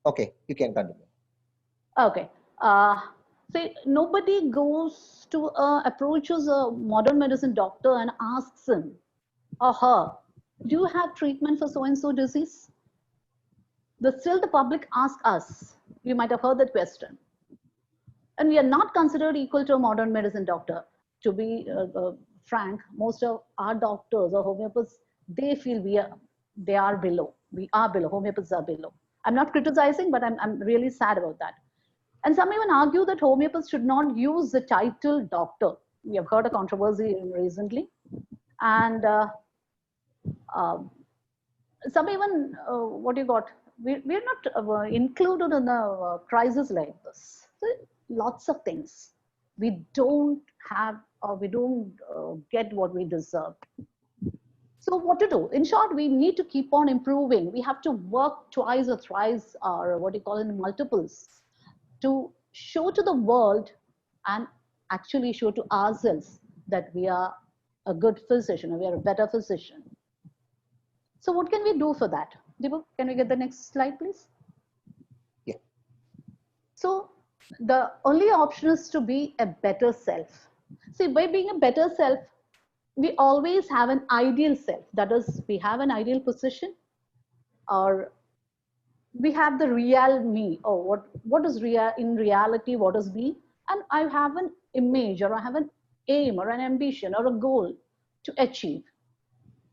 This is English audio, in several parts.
Okay, you can continue. Okay. See, nobody goes to approaches a modern medicine doctor and asks him or her, "Do you have treatment for so and so disease?" Still the public ask us. You might have heard that question, and we are not considered equal to a modern medicine doctor. To be frank, most of our doctors or homeopaths, they feel they are below. We are below. Homeopaths are below. I'm not criticizing, but I'm really sad about that. And some even argue that homeopaths should not use the title doctor. We have heard a controversy recently. And um, some even, what you got, we're not included in a crisis like this. So lots of things. We don't have, or we don't get what we deserve. So what to do? In short, we need to keep on improving. We have to work twice or thrice, or what you call in multiples, to show to the world and actually show to ourselves that we are a good physician or we are a better physician. So what can we do for that? Deepu, can we get the next slide, please? Yeah. So the only option is to be a better self. See, by being a better self, we always have an ideal self. That is, we have an ideal position, or we have the real me. Oh, what is real in reality? What is me? And I have an image, or I have an aim, or an ambition, or a goal to achieve.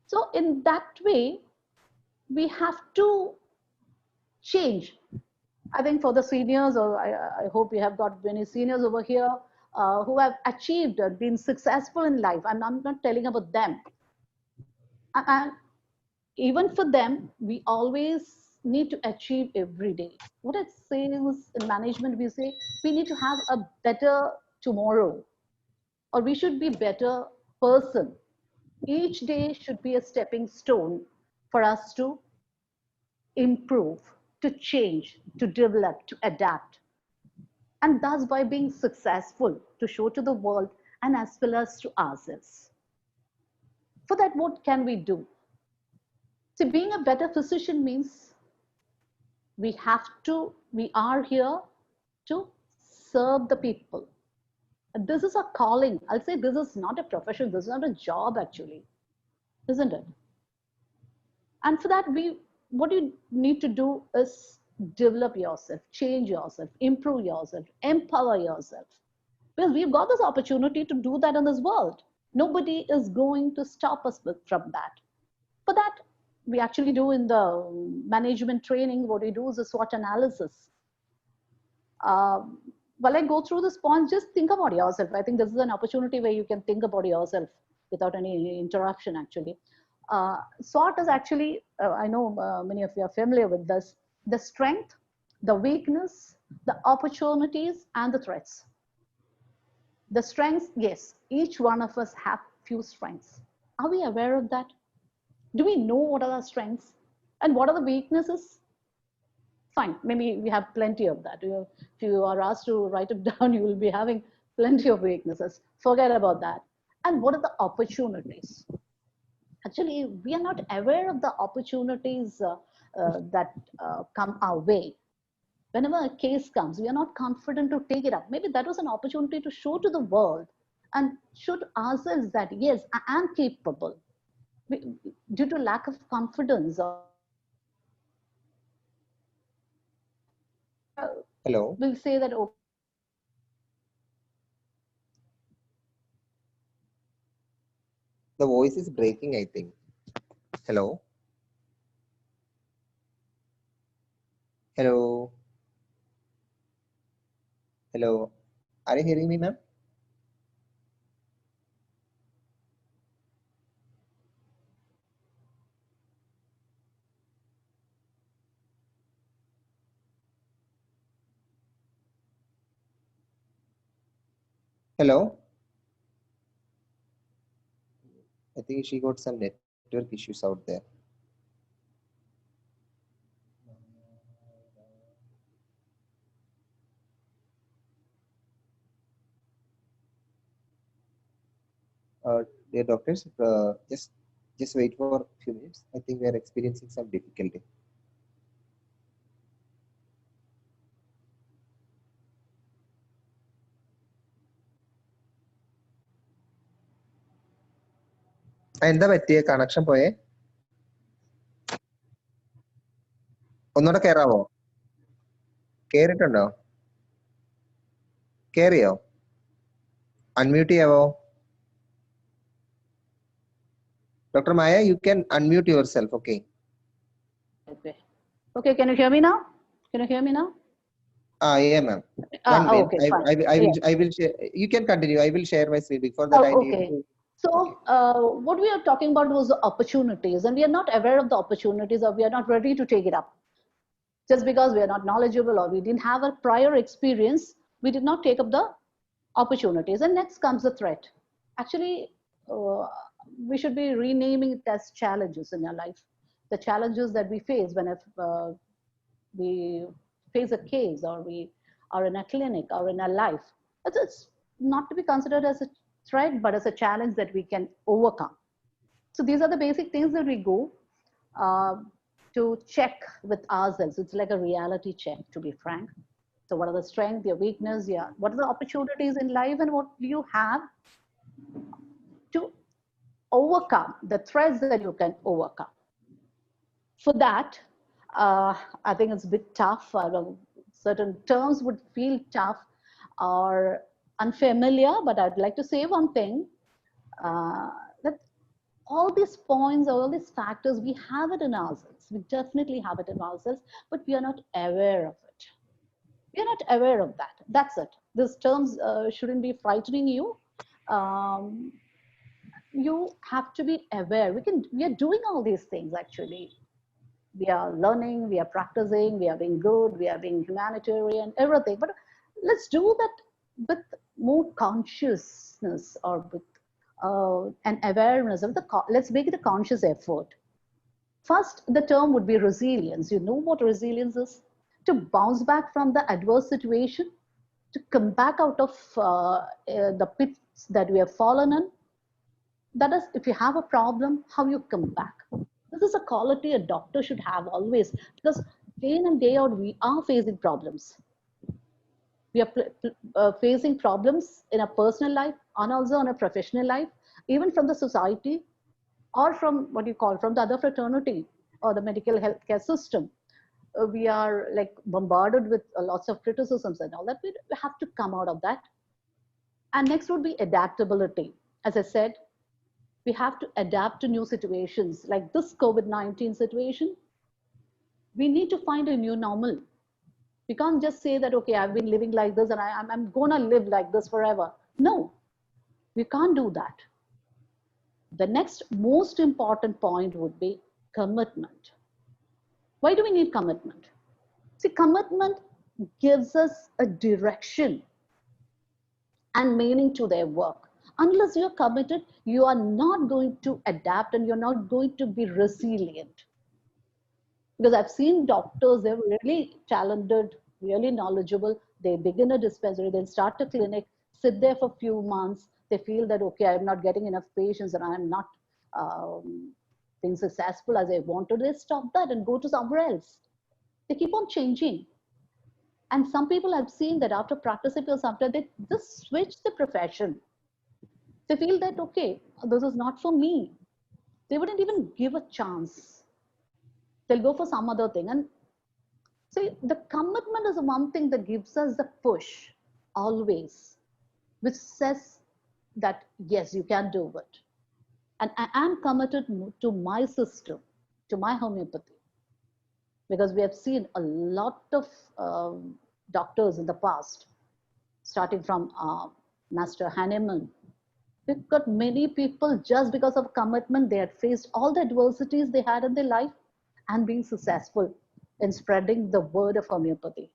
So in that way, we have to change. I think for the seniors, or I hope you have got many seniors over here who have achieved, been successful in life. I'm not telling about them. And even for them, we always need to achieve every day. What it says in management, we say we need to have a better tomorrow, or we should be better person. Each day should be a stepping stone for us to improve, to change, to develop, to adapt. And thus, by being successful, to show to the world and as well as to ourselves. For that, what can we do? See, being a better physician means we are here to serve the people. This is a calling. I'll say this is not a profession, this is not a job actually, isn't it? And for that, what you need to do is develop yourself, change yourself, improve yourself, empower yourself. Because we've got this opportunity to do that in this world. Nobody is going to stop us from that. For that, we actually do in the management training, what we do is a SWOT analysis. While I go through this point, just think about yourself. I think this is an opportunity where you can think about yourself without any interruption, actually. SWOT is actually, I know many of you are familiar with this, the strength, the weakness, the opportunities, and the threats. The strengths, yes, each one of us have few strengths. Are we aware of that? Do we know what are our strengths and what are the weaknesses? Fine, maybe we have plenty of that. If you are asked to write it down, you will be having plenty of weaknesses. Forget about that. And what are the opportunities? Actually, we are not aware of the opportunities that come our way. Whenever a case comes, we are not confident to take it up. Maybe that was an opportunity to show to the world and show to ourselves that, yes, I am capable. Due to lack of confidence, Hello. we'll say that, okay, The voice is breaking, I think. Hello. Hello. Hello. Are you hearing me, ma'am? Hello. I think she got some network issues out there. Dear doctors, just wait for a few minutes. I think we are experiencing some difficulty. എന്താ പറ്റിയ connection പോയേ? ഒന്നുകൂടെ കേറാവോ? കേറിയിട്ടുണ്ടോ? കേറിയോ? Unmute ചെയ്യാവോ? Dr. Maya, you can unmute yourself. Okay. Okay. Okay, can you hear me now? Can you hear me now? Yeah, ma'am. One minute. Okay, fine. I will share. You can continue. I will share my screen. Before that, I need Okay. to. So, what we are talking about was the opportunities, and we are not aware of the opportunities, or we are not ready to take it up. Just because we are not knowledgeable or we didn't have a prior experience, we did not take up the opportunities. And next comes the threat. Actually, we should be renaming it as challenges in our life. The challenges that we face when we face a case, or we are in a clinic or in our life. It's not to be considered as a threat, but as a challenge that we can overcome. So these are the basic things that we go uh, to check with ourselves. It's like a reality check, to be frank. So what are the strengths, your weakness, what are the opportunities in life, and what do you have to overcome the threats that you can overcome. For that, I think it's a bit tough. Certain terms would feel tough or unfamiliar, but I'd like to say one thing, that all these points, all these factors, we have it in ourselves. We definitely have it in ourselves, but we are not aware of it. We are not aware of that. That's it. These terms shouldn't be frightening you. You have to be aware. We are doing all these things actually. We are learning, we are practicing, we are being good, we are being humanitarian, everything. But let's do that with more consciousness, or with an awareness of let's make it a conscious effort. First, the term would be resilience. You know what resilience is? To bounce back from the adverse situation, to come back out of the pits that we have fallen in. That is, if you have a problem, how you come back. This is a quality a doctor should have always, because day in and day out, we are facing problems. We are facing problems in a personal life and also in a professional life, even from the society, or from what you call from the other fraternity or the medical healthcare system. We are like bombarded with lots of criticisms and all that. We have to come out of that. And next would be adaptability. As I said, we have to adapt to new situations like this COVID-19 situation. We need to find a new normal. We can't just say that, okay, I've been living like this and I'm gonna live like this forever. No, we can't do that. The next most important point would be commitment. Why do we need commitment? See, commitment gives us a direction and meaning to their work. Unless you're committed, you are not going to adapt and you're not going to be resilient. Because I've seen doctors, they're really talented, really knowledgeable. They begin a dispensary, they'll start a clinic, sit there for a few months. They feel that, okay, I'm not getting enough patients and I'm not being successful as I wanted. They stop that and go to somewhere else. They keep on changing. And some people I've seen that after practicing for some time, they just switch the profession. They feel that, okay, this is not for me. They wouldn't even give a chance. They'll go for some other thing. And see, the commitment is one thing that gives us the push always, which says that, yes, you can do it. And I am committed to my system, to my homeopathy, because we have seen a lot of doctors in the past, starting from Master Hahnemann. We've got many people just because of commitment. They had faced all the adversities they had in their life and being successful in spreading the word of homeopathy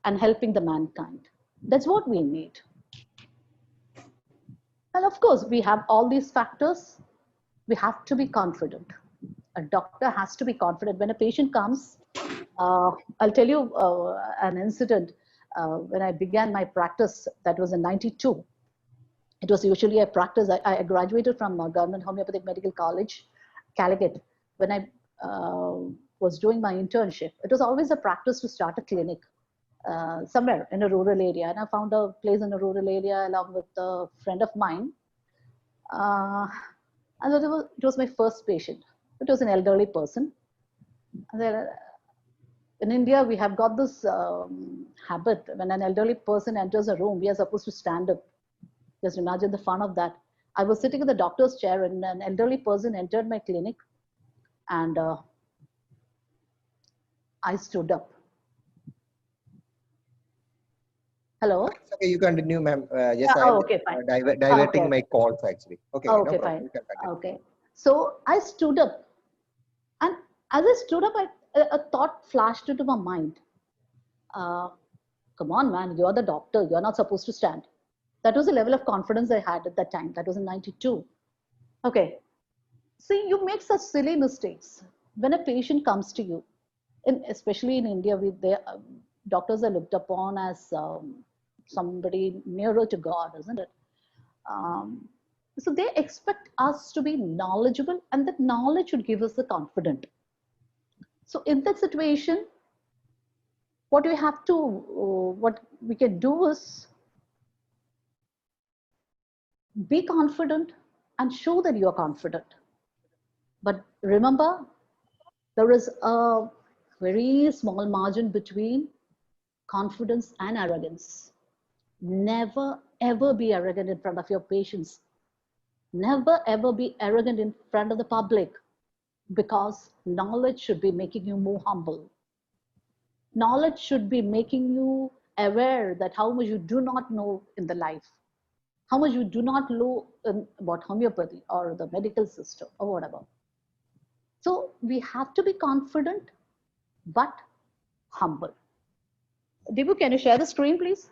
and helping the mankind. That's what we need. And of course, we have all these factors. We have to be confident. A doctor has to be confident. When a patient comes, I'll tell you an incident. When I began my practice, that was in 92. It was usually a practice. I graduated from Government Homeopathic Medical College, Calicut. When I was doing my internship, it was always a practice to start a clinic somewhere in a rural area. And I found a place in a rural area along with a friend of mine. And it was my first patient. It was an elderly person. And then, in India, we have got this habit. When an elderly person enters a room, we are supposed to stand up. Just imagine the fun of that. I was sitting in the doctor's chair, and an elderly person entered my clinic, and I stood up. Hello? It's okay, you continue, ma'am. Yes, Yeah, I'm oh, okay, fine. diverting Okay, my calls actually. Okay, no okay, problem. fine. You can continue. Okay. So I stood up, and as I stood up, a thought flashed into my mind. Uh, Come on, man, you're the doctor. You're not supposed to stand. That was the level of confidence I had at that time. That was in 92. Okay. See, you make such silly mistakes when a patient comes to you, especially in India, doctors are looked upon as somebody nearer to God, isn't it? Um, so they expect us to be knowledgeable, and that knowledge should give us the confidence. So in that situation, what we can do is be confident and show that you are confident. But remember, there is a very small margin between confidence and arrogance. Never ever be arrogant in front of your patients. Never ever be arrogant in front of the public, because knowledge should be making you more humble. Knowledge should be making you aware that how much you do not know in the life, how much you do not know about homeopathy or the medical system or whatever. So we have to be confident but humble. Deepu, can you share the screen, please?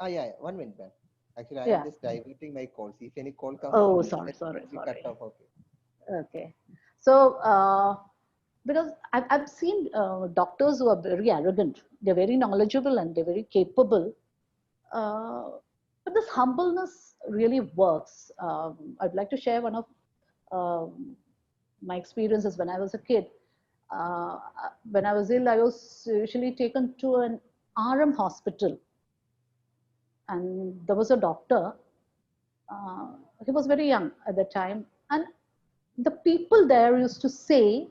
Yeah, 1 minute, ma'am. Actually, I am Yeah. just diverting my calls. If any call comes, Oh, please sorry, let sorry, me cut sorry. off. Okay. Okay. So, because I've seen doctors who are very arrogant, they're very knowledgeable and they're very capable. Uh, but this humbleness really works. I'd like to share one of um, my experiences when I was a kid. Uh, when I was ill, I was usually taken to an RM hospital, and there was a doctor. Uh, he was very young at the time, and the people there used to say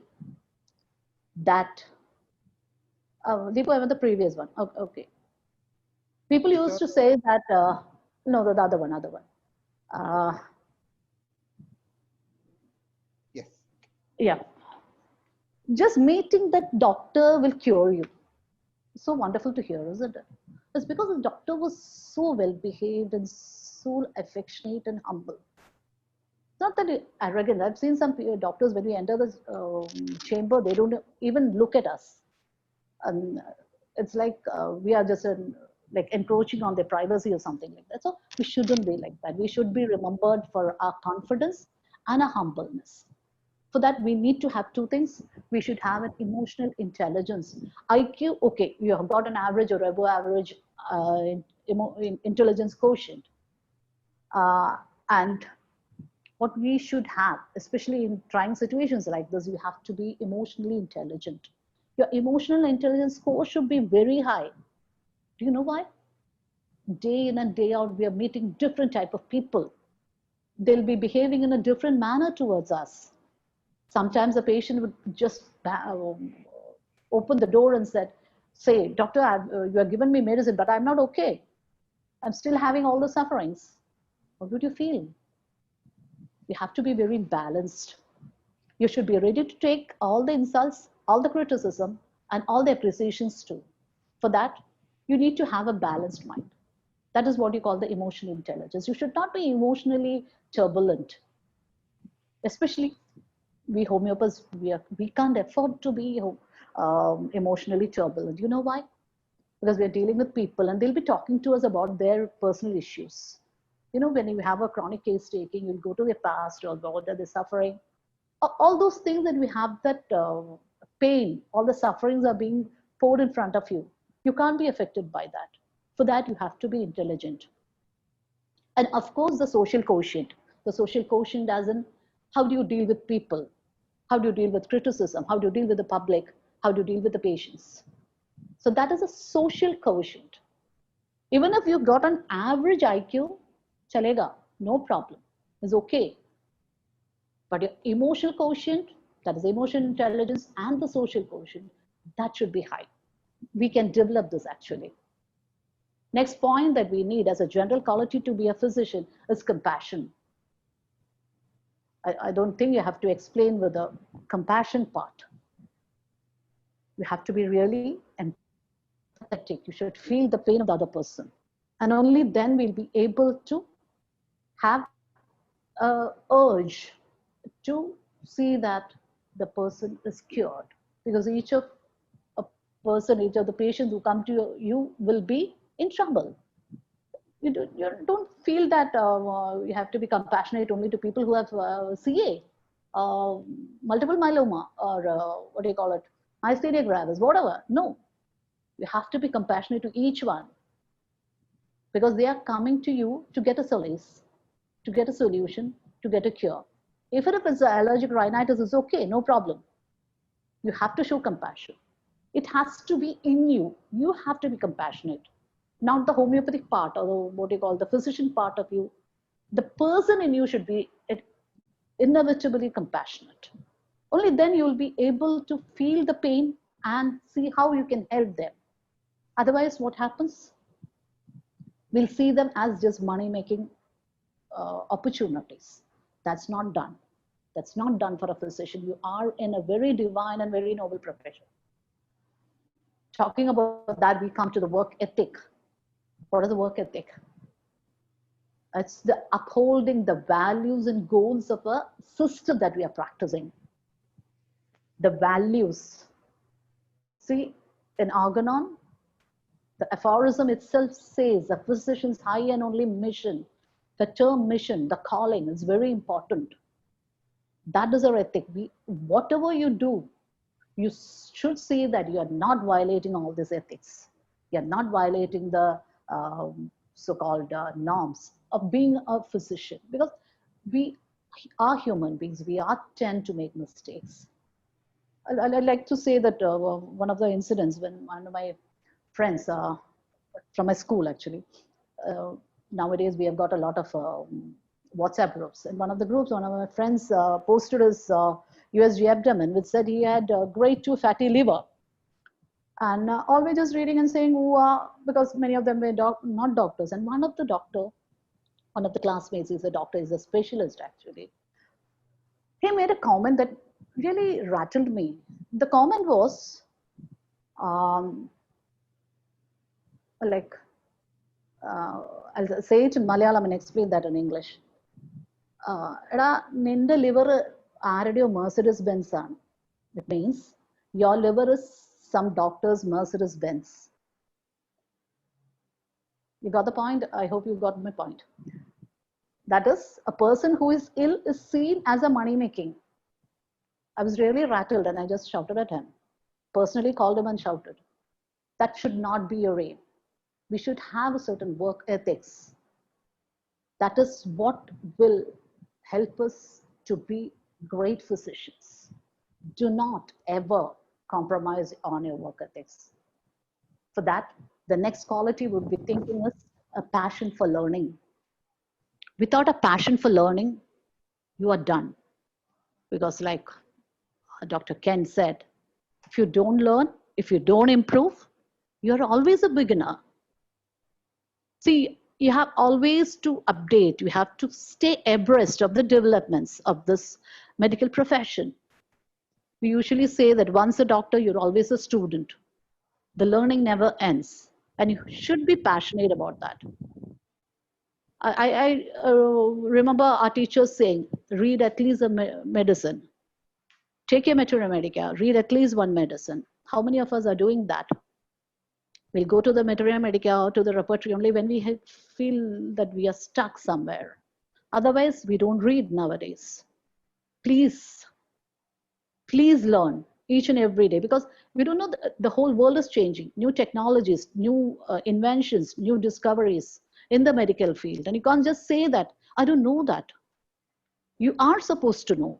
that. Deepu, I want the previous one. Okay. People This used one? to say that. No, the other one, other one. Uh, Yes. yeah. Just meeting that doctor will cure you. So wonderful to hear, isn't it? It's because the doctor was so well behaved and so affectionate and humble. Not that arrogant. I've seen some doctors when we enter the chamber, they don't even look at us. And it's like we are just like encroaching on their privacy or something like that. So we shouldn't be like that. We should be remembered for our confidence and our humbleness. For that, we need to have two things. We should have an emotional intelligence. IQ, okay, you have got an average or above average intelligence quotient. And what we should have, especially in trying situations like this, you have to be emotionally intelligent. Your emotional intelligence score should be very high. Do you know why? Day in and day out, we are meeting different type of people. They'll be behaving in a different manner towards us. Sometimes a patient would just open the door and say, doctor, you have given me medicine, but I'm not okay. I'm still having all the sufferings. What would you feel? You have to be very balanced. You should be ready to take all the insults, all the criticism, and all the appreciations too. For that, you need to have a balanced mind. That is what you call the emotional intelligence. You should not be emotionally turbulent, especially we homeopaths, we can't afford to be emotionally turbulent. You know why? Because we're dealing with people and they'll be talking to us about their personal issues. You know, when you have a chronic case taking, you'll go to their past or what they're suffering. All those things that we have, that pain, all the sufferings are being poured in front of you. You can't be affected by that. For that, you have to be intelligent. And of course, the social quotient. The social quotient as in how do you deal with people? How do you deal with criticism? How do you deal with the public? How do you deal with the patients? So that is a social quotient. Even if you got an average IQ, chalega, no problem. It's okay. But your emotional quotient, that is emotional intelligence, and the social quotient, that should be high. We can develop this actually. Next point that we need as a general quality to be a physician is compassion. I don't think you have to explain with the compassion part. You have to be really empathetic. You should feel the pain of the other person. And only then we'll be able to have a urge to see that the person is cured. Because each of a person, each of the patients who come to you will be in trouble. You don't feel that you have to be compassionate only to people who have CA, multiple myeloma, or what do you call it, myasthenia gravis, whatever. No, you have to be compassionate to each one because they are coming to you to get a solace, to get a solution, to get a cure. If it is allergic rhinitis, it's okay, no problem. You have to show compassion. It has to be in you. You have to be compassionate. Not the homeopathic part or what you call the physician part of you. The person in you should be inevitably compassionate. Only then you will be able to feel the pain and see how you can help them. Otherwise, what happens? We'll see them as just money making opportunities. That's not done. That's not done for a physician. You are in a very divine and very noble profession. Talking about that, we come to the work ethic. What is the work ethic? It's the upholding the values and goals of a system that we are practicing. The values. See, in Organon, the aphorism itself says the physician's high and only mission. The term mission, the calling is very important. That is our ethic. Whatever you do, you should see that you are not violating all these ethics. You're not violating the so-called norms of being a physician, because we are human beings. We are tend to make mistakes. I'd like to say that one of the incidents when one of my friends from my school actually, nowadays we have got a lot of WhatsApp groups. In one of the groups, one of my friends posted his USG abdomen, which said he had grade 2 fatty liver. And always just reading and saying, because many of them were not doctors. And one of the classmates is a doctor, is a specialist actually. He made a comment that really rattled me. The comment was, I'll say it in Malayalam and explain that in English. Ninde liver ആരുടെയോ Mercedes Benz ആണ്. It means your liver is some doctor's Mercedes Benz. You got the point? I hope you got my point. That is, a person who is ill is seen as a money making. I was really rattled and I just shouted at him. Personally called him and shouted. That should not be your aim. We should have a certain work ethics. That is what will help us to be great physicians. Do not ever compromise on your work ethics. For that, the next quality would be thinking is a passion for learning. Without a passion for learning, you are done. Because like Dr. Ken said, if you don't learn, if you don't improve, you're always a beginner. See, you have always to update. You have to stay abreast of the developments of this medical profession. We usually say that once a doctor, you're always a student. The learning never ends. And you should be passionate about that. I remember our teachers saying, read at least a medicine. Take your Materia Medica, read at least one medicine. How many of us are doing that? We'll go to the Materia Medica or to the repertory only when we feel that we are stuck somewhere. Otherwise, we don't read nowadays. Please learn each and every day, because we don't know the whole world is changing. New technologies, new inventions, new discoveries in the medical field. And you can't just say that, I don't know that. You are supposed to know.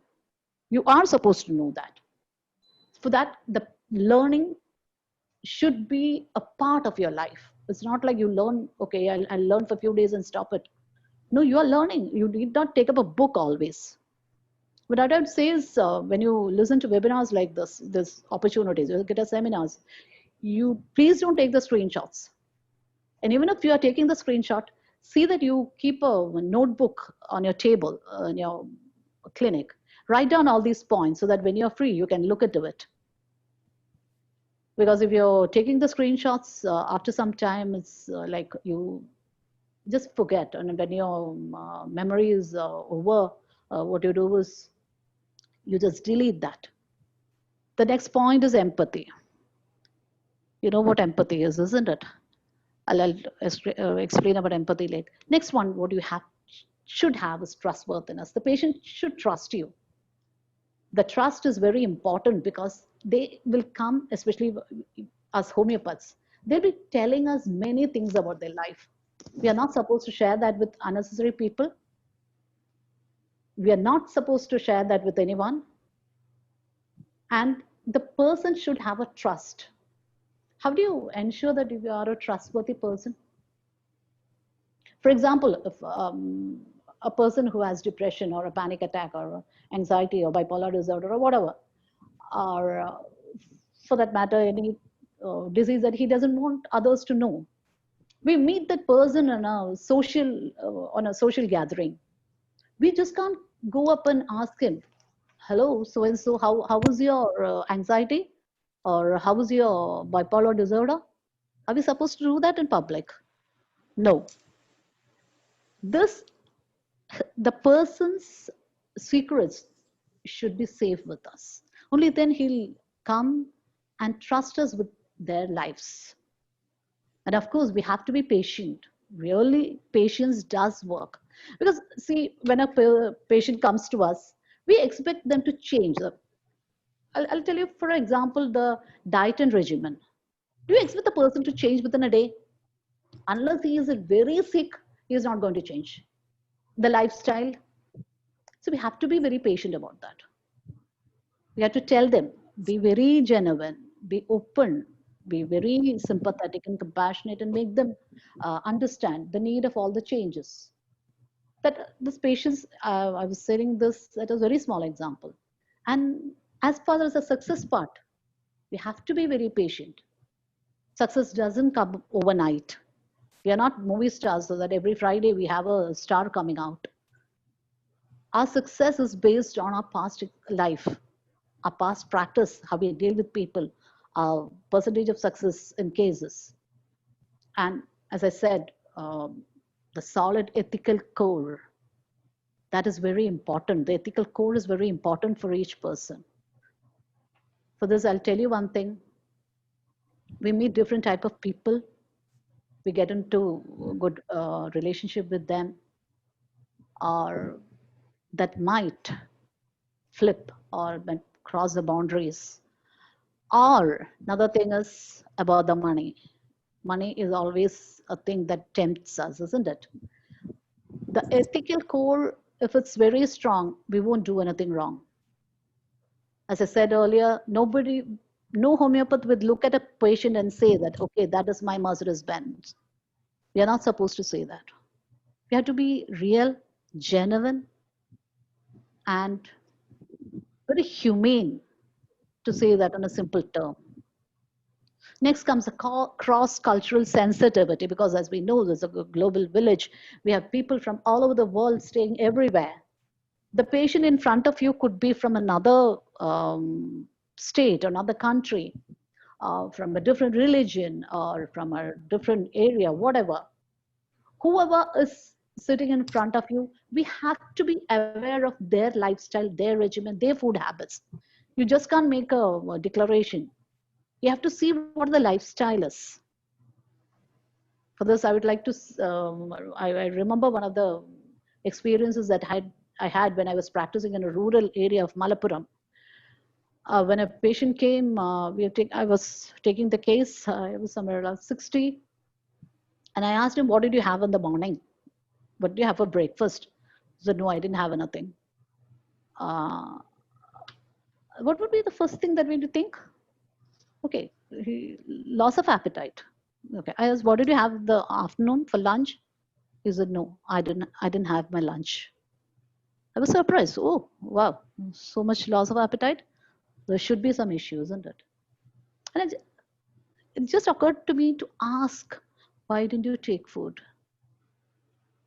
You are supposed to know that. For that, the learning should be a part of your life. It's not like you learn, okay, I'll learn for a few days and stop it. No, you are learning. You need not take up a book always. What I would say is when you listen to webinars like this opportunities, you get a seminars, you please don't take the screenshots. And even if you are taking the screenshot, see that you keep a notebook on your table in your clinic. Write down all these points so that when you're free, you can look into it. Because if you're taking the screenshots, after some time, it's like you just forget. And when your memory is over, what you do is you just delete that. The next point is empathy. You know what empathy is, isn't it? I'll explain about empathy later. Next one, what you should have is trustworthiness. The patient should trust you. The trust is very important because they will come, especially as homeopaths, they'll be telling us many things about their life. We are not supposed to share that with unnecessary people. We are not supposed to share that with anyone. And the person should have a trust. How do you ensure that you are a trustworthy person? For example, if a person who has depression or a panic attack or anxiety or bipolar disorder or whatever, or for that matter, any disease that he doesn't want others to know, we meet that person on a social gathering. We just can't go up and ask him, hello, so and so, how was your anxiety? Or how was your bipolar disorder? Are we supposed to do that in public? No. This, the person's secrets should be safe with us. Only then he'll come and trust us with their lives. And of course, we have to be patient. Really, patience does work. Because, see, when a patient comes to us, we expect them to change. I'll tell you, for example, the diet and regimen. Do you expect the person to change within a day? Unless he is very sick, he is not going to change. The lifestyle. So we have to be very patient about that. We have to tell them, be very genuine, be open, be very sympathetic and compassionate, and make them understand the need of all the changes. That this patients, I was saying this at a very small example. And as far as the success part, we have to be very patient. Success doesn't come overnight. We are not movie stars so that every Friday we have a star coming out. Our success is based on our past life, our past practice, how we deal with people, our percentage of success in cases. And as I said, the solid ethical core, that is very important. The ethical core is very important for each person. For this, I'll tell you one thing. We meet different type of people. We get into good relationship with them, or that might flip or cross the boundaries. Or another thing is about the money. Money is always a thing that tempts us, isn't it? The ethical core, if it's very strong, we won't do anything wrong. As I said earlier, no homeopath would look at a patient and say that, okay, that is my Mercedes Benz. We are not supposed to say that. We have to be real, genuine, and very humane to say that in a simple term. Next comes a cross-cultural sensitivity, because as we know, there's a global village. We have people from all over the world staying everywhere. The patient in front of you could be from another state, another country, from a different religion, or from a different area, whatever. Whoever is sitting in front of you, we have to be aware of their lifestyle, their regimen, their food habits. You just can't make a declaration. You have to see what the lifestyle is. For this, I would like to, I remember one of the experiences that I had when I was practicing in a rural area of Malappuram. When a patient came, I was taking the case, it was somewhere around 60. And I asked him, what did you have in the morning? What did you have for breakfast? He said, no, I didn't have anything. What would be the first thing that we would think? Okay, loss of appetite. Okay, I asked, what did you have the afternoon for lunch? He said, no, I didn't have my lunch. I was surprised. Oh, wow, so much loss of appetite. There should be some issue, isn't it? And it just occurred to me to ask, why didn't you take food?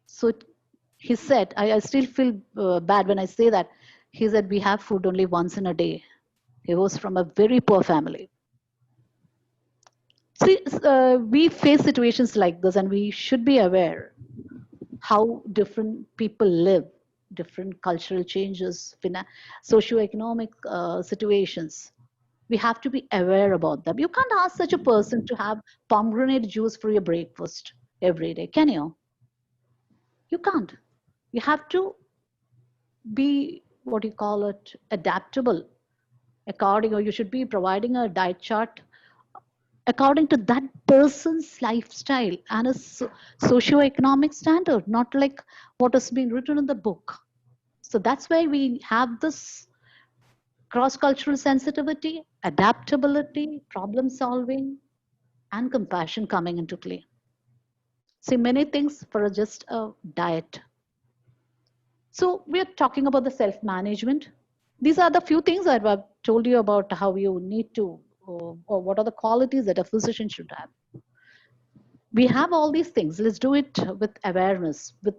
So he said, I still feel bad when I say that. He said, we have food only once in a day. He was from a very poor family. See, we face situations like this, and we should be aware how different people live, different cultural changes, socioeconomic situations. We have to be aware about them. You can't ask such a person to have pomegranate juice for your breakfast every day, can you? You can't. You have to be, what do you call it, adaptable according, or you should be providing a diet chart according to that person's lifestyle and a socio-economic standard, not like what has been written in the book. So that's why we have this cross-cultural sensitivity, adaptability, problem solving, and compassion coming into play. See, many things for just a diet. So we're talking about the self-management. These are the few things that I've told you about how you need to, or what are the qualities that a physician should have. We have all these things. Let's do it with awareness, with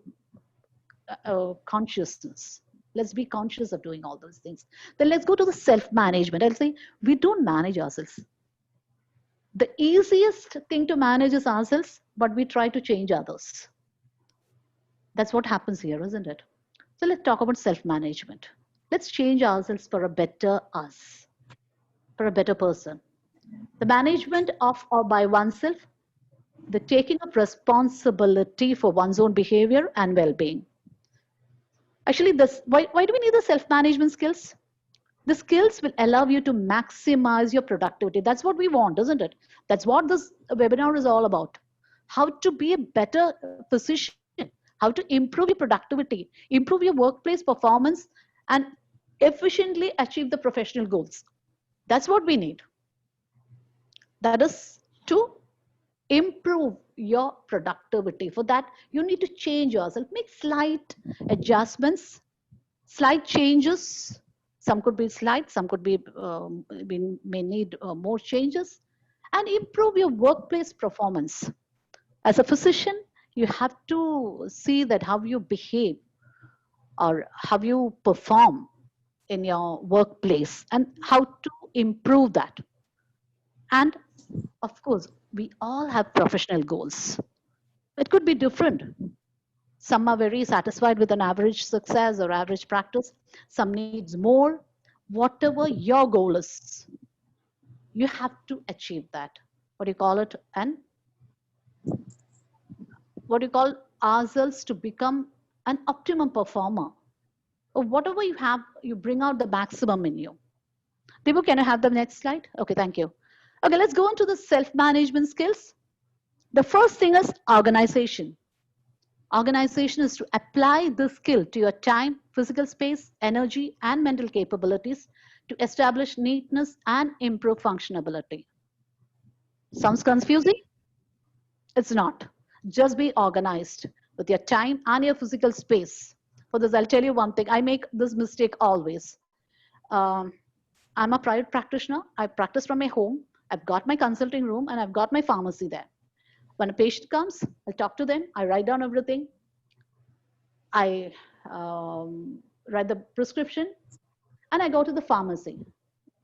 consciousness. Let's be conscious of doing all those things. Then let's go to the self-management. I'll say we don't manage ourselves. The easiest thing to manage is ourselves, but we try to change others. That's what happens here, isn't it? So let's talk about self-management. Let's change ourselves for a better us, for a better person. The management of or by oneself, the taking of responsibility for one's own behavior and well-being. Actually, why do we need the self-management skills? The skills will allow you to maximize your productivity. That's what we want, isn't it? That's what this webinar is all about. How to be a better physician, how to improve your productivity, improve your workplace performance, and efficiently achieve the professional goals. That's what we need. That is to improve your productivity. For that, you need to change yourself, make slight adjustments, slight changes. Some could be slight, some could be, may need more changes, and improve your workplace performance. As a physician, you have to see that how you behave or how you perform in your workplace and how to improve that. And of course, we all have professional goals. It could be different. Some are very satisfied with an average success or average practice. Some needs more. Whatever your goal is, you have to achieve that. What do you call it? And what do you call ourselves to become an optimum performer? Or whatever you have, you bring out the maximum in you. Deepu, can I have the next slide? Okay, thank you. Okay, let's go on to the self-management skills. The first thing is organization. Organization is to apply this skill to your time, physical space, energy, and mental capabilities to establish neatness and improve functionality. Sounds confusing? It's not. Just be organized with your time and your physical space. For this, I'll tell you one thing. I make this mistake always. I'm a private practitioner. I practice from my home. I've got my consulting room and I've got my pharmacy there. When a patient comes, I'll talk to them. I write down everything. I write the prescription and I go to the pharmacy.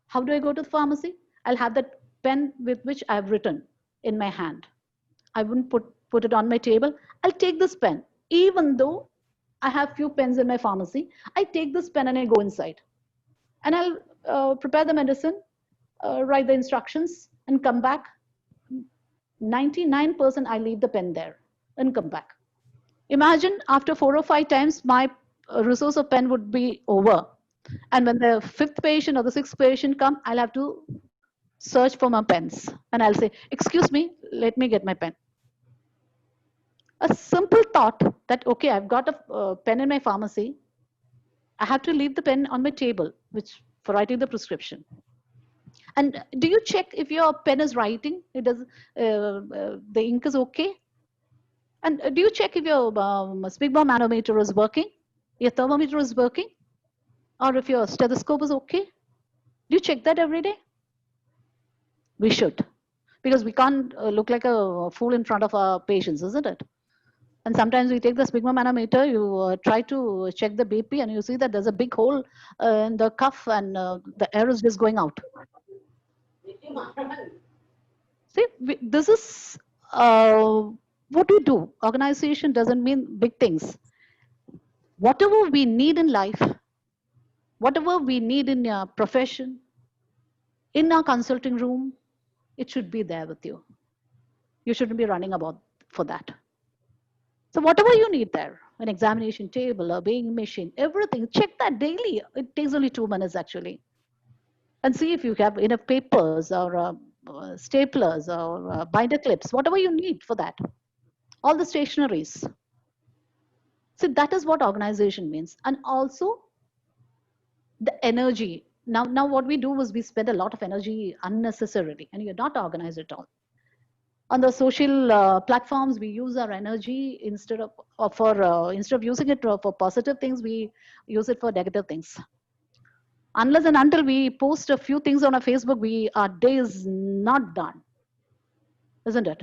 How do I go to the pharmacy? I'll have that pen with which I've written in my hand. I wouldn't put it on my table. I'll take this pen. Even though I have few pens in my pharmacy, I take this pen and I go inside. And I'll prepare the medicine, write the instructions and come back. 99% I leave the pen there and come back. Imagine after 4 or 5 times, my resource of pen would be over. And when the 5th patient or the 6th patient come, I'll have to search for my pens. And I'll say, excuse me, let me get my pen. A simple thought that, okay, I've got a pen in my pharmacy. I have to leave the pen on my table, which for writing the prescription. And do you check if your pen is writing? It does. The ink is okay. And do you check if your sphygmomanometer is working? Your thermometer is working, or if your stethoscope is okay. Do you check that every day? We should, because we can't look like a fool in front of our patients, isn't it? And sometimes we take the sphygmomanometer, you try to check the BP, and you see that there's a big hole in the cuff, and the air is just going out. See, this is what we do. Organization doesn't mean big things. Whatever we need in life, whatever we need in your profession, in our consulting room, it should be there with you. You shouldn't be running about for that. So whatever you need there, an examination table, a weighing machine, everything, check that daily. It takes only 2 minutes actually. And see if you have enough papers or staplers or binder clips, whatever you need for that. All the stationaries. So that is what organization means. And also the energy. Now what we do is we spend a lot of energy unnecessarily, and you're not organized at all. On the social platforms, we use our energy instead of using it for positive things, we use it for negative things. Unless and until we post a few things on our Facebook, our day is not done, isn't it?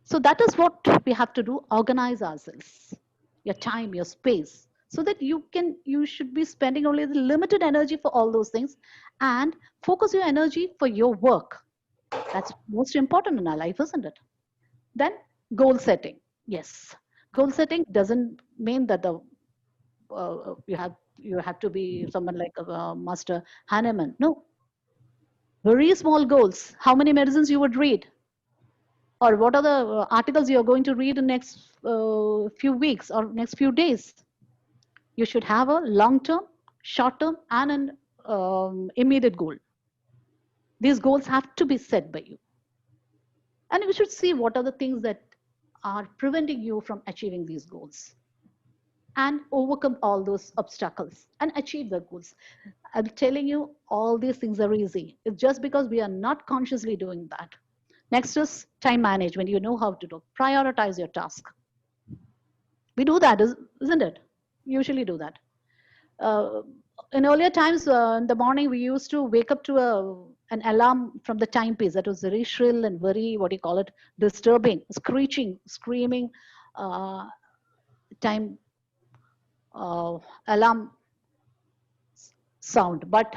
So that is what we have to do: organize ourselves, your time, your space, so that you should be spending only the limited energy for all those things, and focus your energy for your work. That's most important in our life, isn't it? Then goal setting. Yes, goal setting doesn't mean that you have to be someone like Master Hahnemann. No, very small goals. How many medicines you would read, or what are the articles you are going to read in next few weeks or next few days. You should have a long-term, short-term, and an immediate goal. These goals have to be set by you, and you should see what are the things that are preventing you from achieving these goals, and overcome all those obstacles and achieve the goals. I'm telling you, all these things are easy. It's just because we are not consciously doing that. Next is time management. You know how to do. Prioritize your task. We do that, isn't it? Usually do that. In earlier times, in the morning, we used to wake up to an alarm from the timepiece that was very shrill and very, what do you call it, disturbing, screeching, screaming time alarm sound. But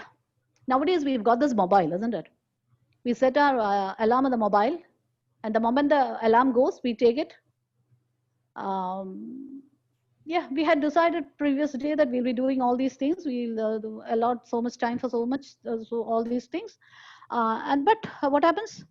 nowadays, we've got this mobile, isn't it? We set our alarm on the mobile, and the moment the alarm goes, we take it. Yeah, we had decided previous day that we'll be doing all these things. We'll allot so much time for so all these things. But what happens?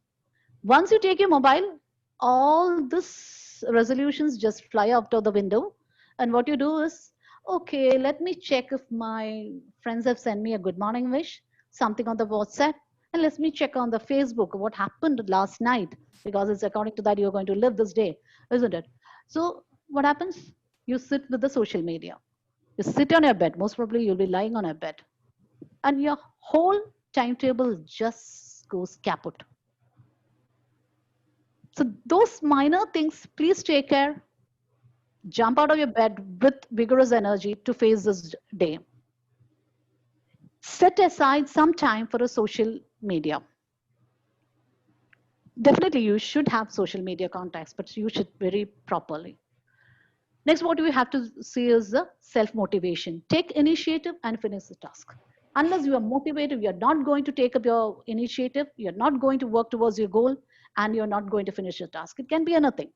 Once you take your mobile, all this resolutions just fly out of the window. And what you do is, okay, let me check if my friends have sent me a good morning wish, something on the WhatsApp, and let me check on the Facebook what happened last night, because it's according to that you're going to live this day, isn't it? So what happens? You sit with the social media. You sit on your bed. Most probably you'll be lying on your bed, and your whole timetable just goes kaput. So those minor things, please take care. Jump out of your bed with vigorous energy to face this day. Set aside some time for a social media. Definitely you should have social media contacts, but you should very properly. Next, what we have to see is the self-motivation. Take initiative and finish the task. Unless you are motivated, you are not going to take up your initiative, you're not going to work towards your goal, and you're not going to finish your task. It can be anything.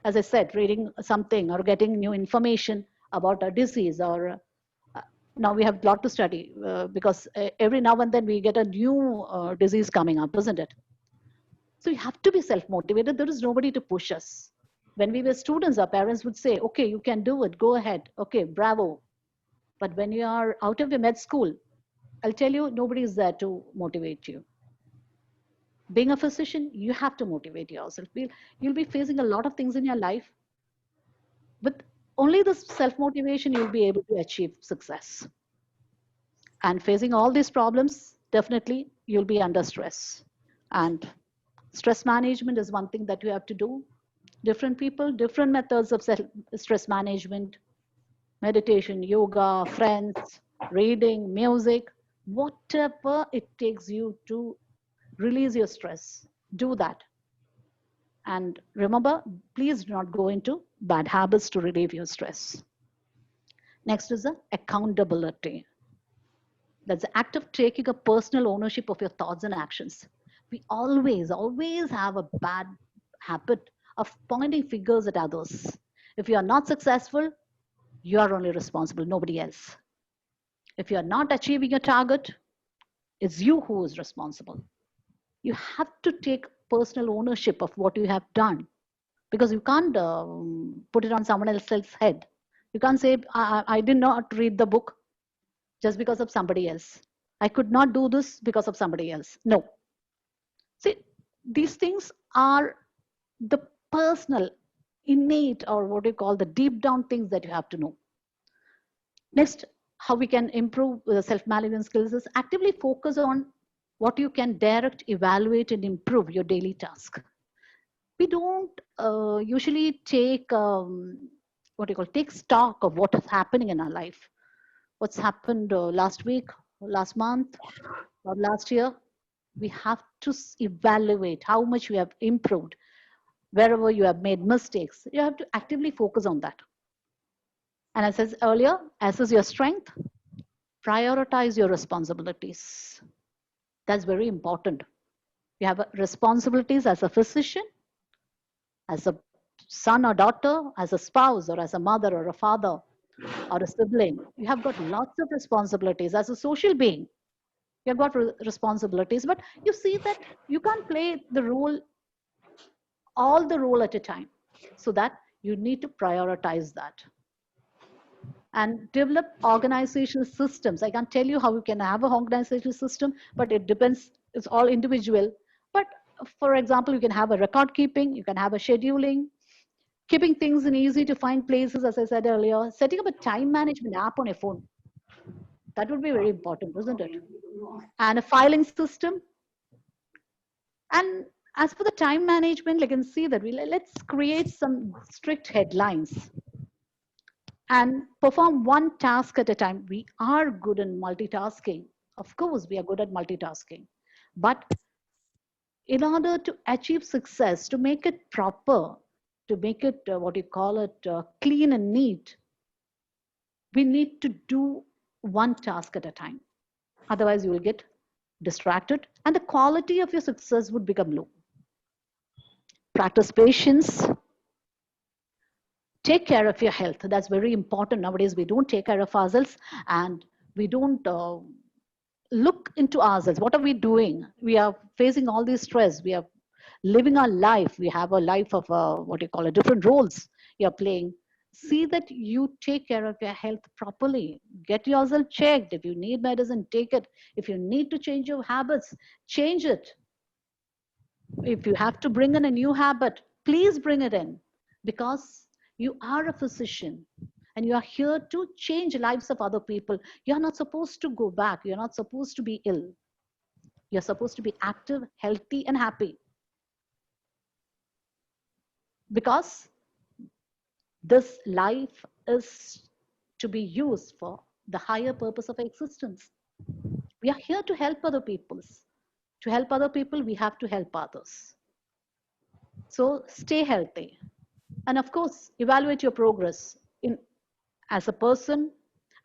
As I said, reading something or getting new information about a disease, or now we have a lot to study because every now and then we get a new disease coming up, isn't it? So you have to be self-motivated. There is nobody to push us. When we were students, our parents would say, okay, you can do it, go ahead, okay, bravo. But when you are out of your med school, I'll tell you, nobody is there to motivate you. Being a physician, you have to motivate yourself. You'll be facing a lot of things in your life. With only this self-motivation, you'll be able to achieve success. And facing all these problems, definitely you'll be under stress. And stress management is one thing that you have to do. Different people, different methods of stress management. meditation, yoga, friends, reading, music, whatever it takes you to release your stress, do that. And remember, please do not go into bad habits to relieve your stress. Next is the accountability. That's the act of taking a personal ownership of your thoughts and actions. We always have a bad habit of pointing fingers at others. If you are not successful, you are only responsible, nobody else. If you are not achieving your target, it's you who is responsible. You have to take personal ownership of what you have done, because you can't put it on someone else's head. You can't say, I did not read the book just because of somebody else. I could not do this because of somebody else. No. See, these things are the personal, innate, or what you call the deep down things that you have to know. Next, how we can improve the self-management skills is actively focus on what you can direct, evaluate, and improve your daily task. We don't usually take what you call take stock of what is happening in our life. What's happened last week, last month, or last year? We have to evaluate how much you have improved. Wherever you have made mistakes, you have to actively focus on that. And as I said earlier, assess your strength, prioritize your responsibilities. That's very important. You have responsibilities as a physician, as a son or daughter, as a spouse, or as a mother or a father or a sibling. You have got lots of responsibilities as a social being. You've got responsibilities, but you see that you can't play the role, all the role at a time. So that you need to prioritize that and develop organizational systems. I can't tell you how you can have an organizational system, but it depends. It's all individual. But for example, you can have a record keeping, you can have a scheduling, keeping things in easy to find places, as I said earlier, setting up a time management app on your phone. That would be very important, isn't it? And a filing system. And as for the time management, you can see that let's create some strict headlines and perform one task at a time. We are good in multitasking. Of course, we are good at multitasking. But in order to achieve success, to make it proper, to make it what you call it clean and neat, we need to do one task at a time. Otherwise, you will get distracted and the quality of your success would become low. Practice patience. Take care of your health. That's very important. Nowadays, we don't take care of ourselves and we don't look into ourselves. What are we doing? We are facing all this stress. We are living our life. We have a life of what you call a different roles you're playing. See that you take care of your health properly. Get yourself checked. If you need medicine, take it. If you need to change your habits, change it. If you have to bring in a new habit, please bring it in, because you are a physician and you are here to change lives of other people. You're not supposed to go back. You're not supposed to be ill. You're supposed to be active, healthy, and happy. Because this life is to be used for the higher purpose of existence. We are here to help other people. To help other people, we have to help others. So stay healthy. And of course, evaluate your progress as a person,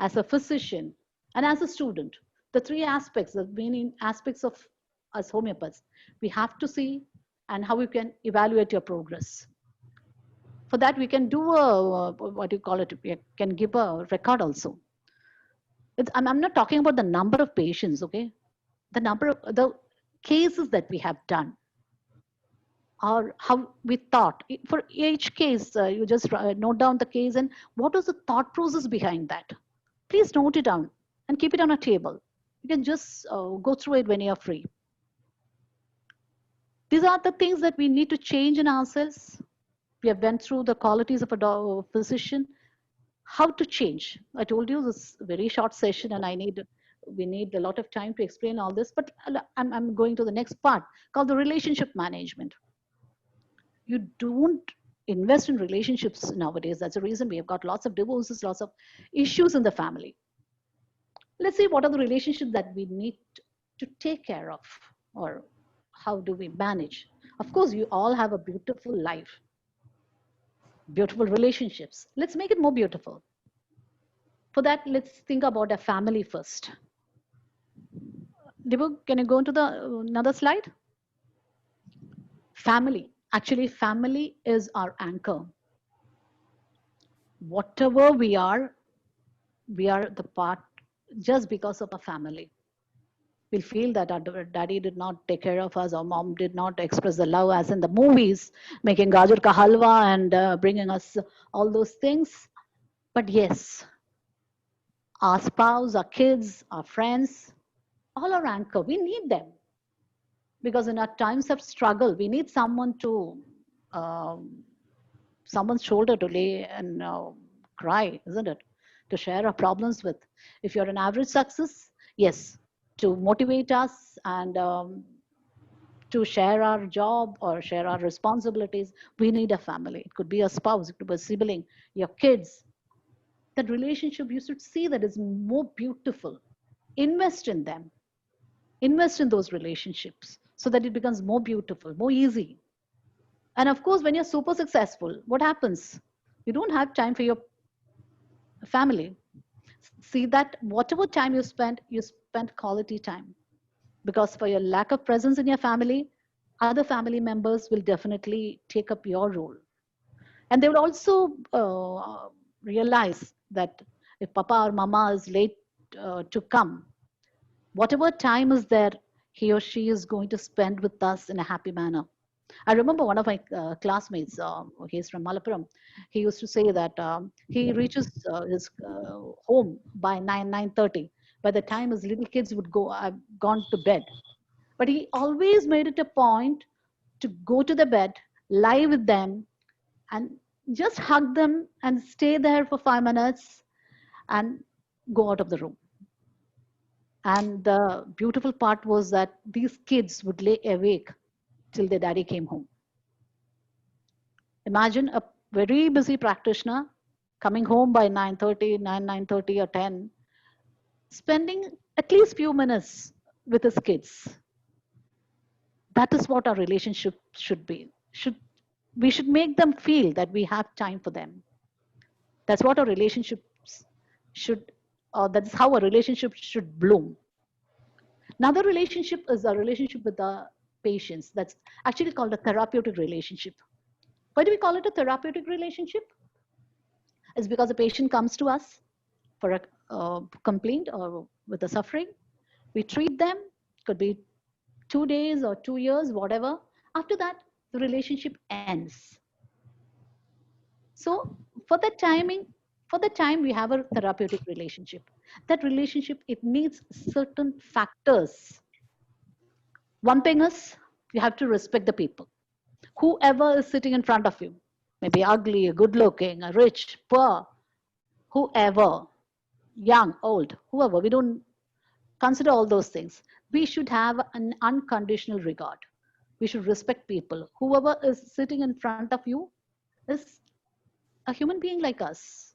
as a physician, and as a student. The three aspects, the main aspects of us homeopaths, we have to see and how you can evaluate your progress. For that, we can do what do you call it? We can give a record also. I'm not talking about the number of patients, okay? The number of the cases that we have done, or how we thought. For each case, you just note down the case and what was the thought process behind that. Please note it down and keep it on a table. You can just go through it when you're free. These are the things that we need to change in ourselves. We have went through the qualities of a physician. How to change? I told you this very short session, and we need a lot of time to explain all this. But I'm going to the next part called the relationship management. You don't invest in relationships nowadays. That's the reason we have got lots of divorces, lots of issues in the family. Let's see what are the relationships that we need to take care of, or how do we manage. Of course, you all have a beautiful life, beautiful relationships. Let's make it more beautiful. For that, let's think about a family first. Dibu, can you go into the another slide? Family. Actually, family is our anchor. Whatever we are the part just because of a family. We'll feel that our daddy did not take care of us, or mom did not express the love as in the movies, making gajar ka halwa and bringing us all those things. But yes, our spouse, our kids, our friends, all our anchor. We need them because in our times of struggle, we need someone to, someone's shoulder to lay and cry, isn't it? To share our problems with. If you're an average success, yes, to motivate us and to share our job or share our responsibilities, we need a family. It could be a spouse, it could be a sibling, your kids. That relationship, you should see that is more beautiful. Invest in them. Invest in those relationships so that it becomes more beautiful, more easy. And of course, when you're super successful, what happens? You don't have time for your family. See that whatever time you spend quality time. Because for your lack of presence in your family, other family members will definitely take up your role. And they will also realize that if papa or mama is late to come, whatever time is there, he or she is going to spend with us in a happy manner. I remember one of my classmates, he's from Malappuram. He used to say that he reaches his home by 9:30. By the time his little kids would go, I've gone to bed. But he always made it a point to go to the bed, lie with them, and just hug them and stay there for 5 minutes and go out of the room. And the beautiful part was that these kids would lay awake till their daddy came home. Imagine a very busy practitioner coming home by 9:30, 9:30 or 10, spending at least few minutes with his kids. That is what our relationship should be. We should make them feel that we have time for them. That's what our relationships should, or that's how a relationship should bloom. Another relationship is a relationship with the patients. That's actually called a therapeutic relationship. Why do we call it a therapeutic relationship? It's because the patient comes to us for a complaint or with a suffering. We treat them, could be 2 days or 2 years, whatever. After that, the relationship ends. So for the time we have a therapeutic relationship. That relationship, it needs certain factors. One thing is, you have to respect the people. Whoever is sitting in front of you, maybe ugly, good looking, rich, poor, whoever, young, old, whoever, we don't consider all those things. We should have an unconditional regard. We should respect people. Whoever is sitting in front of you is a human being like us,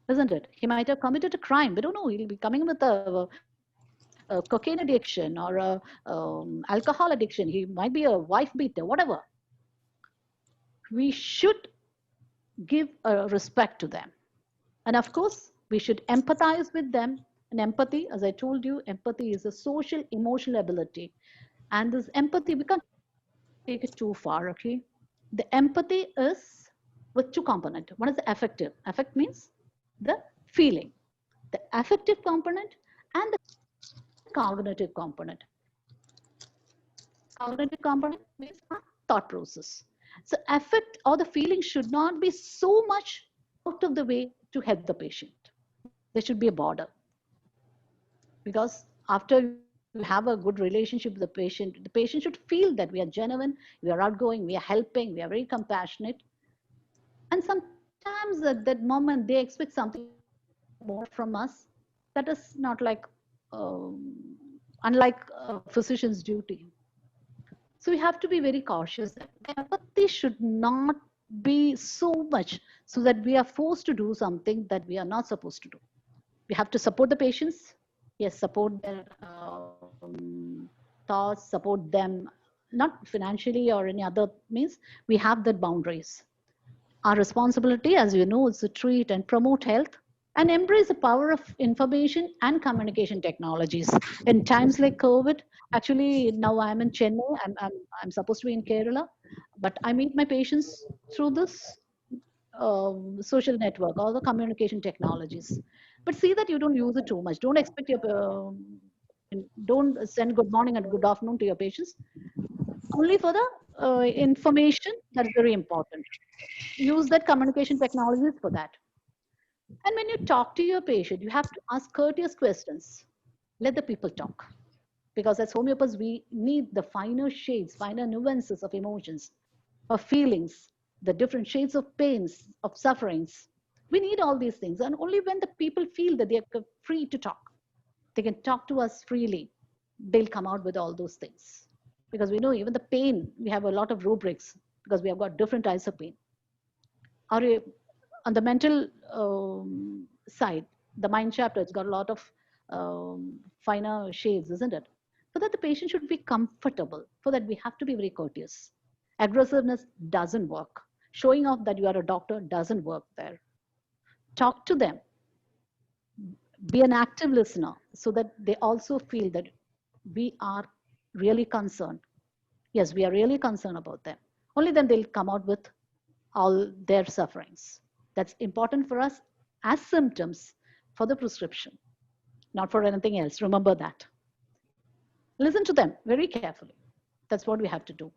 isn't it? He might have committed a crime. We don't know. He'll be coming with a cocaine addiction or a alcohol addiction. He might be a wife beater, whatever. We should give a respect to them. And of course, we should empathize with them. And empathy, as I told you, empathy is a social emotional ability. And this empathy, we can't take it too far, okay? The empathy is with two components. One is the affective. Affect means the feeling. The affective component and the cognitive component. Cognitive component means thought process. So affect or the feeling should not be so much out of the way to help the patient. There should be a border. Because after you have a good relationship with the patient should feel that we are genuine, we are outgoing, we are helping, we are very compassionate. And sometimes at that moment they expect something more from us. That is not like, unlike a physician's duty. So we have to be very cautious. The empathy should not be so much so that we are forced to do something that we are not supposed to do. We have to support the patients, yes, support their thoughts, support them, not financially or any other means. We have that boundaries. Our responsibility, as you know, is to treat and promote health and embrace the power of information and communication technologies. In times like COVID, actually, now I'm in Chennai, I'm supposed to be in Kerala, but I meet my patients through this social network or the communication technologies. But see that you don't use it too much. Don't expect your, don't send good morning and good afternoon to your patients. Only for the information, that is very important. Use that communication technologies for that. And when you talk to your patient, you have to ask courteous questions. Let the people talk. Because as homeopaths, we need the finer shades, finer nuances of emotions, of feelings, the different shades of pains, of sufferings. We need all these things. And only when the people feel that they are free to talk, they can talk to us freely, they'll come out with all those things. Because we know even the pain, we have a lot of rubrics because we have got different types of pain. Or on the mental side, the mind chapter, it's got a lot of finer shades, isn't it? For that, the patient should be comfortable. For that, we have to be very courteous. Aggressiveness doesn't work. Showing off that you are a doctor doesn't work there. Talk to them. Be an active listener so that they also feel that we are really concerned. Yes, we are really concerned about them. Only then they'll come out with all their sufferings. That's important for us as symptoms for the prescription, not for anything else. Remember that. Listen to them very carefully. That's what we have to do.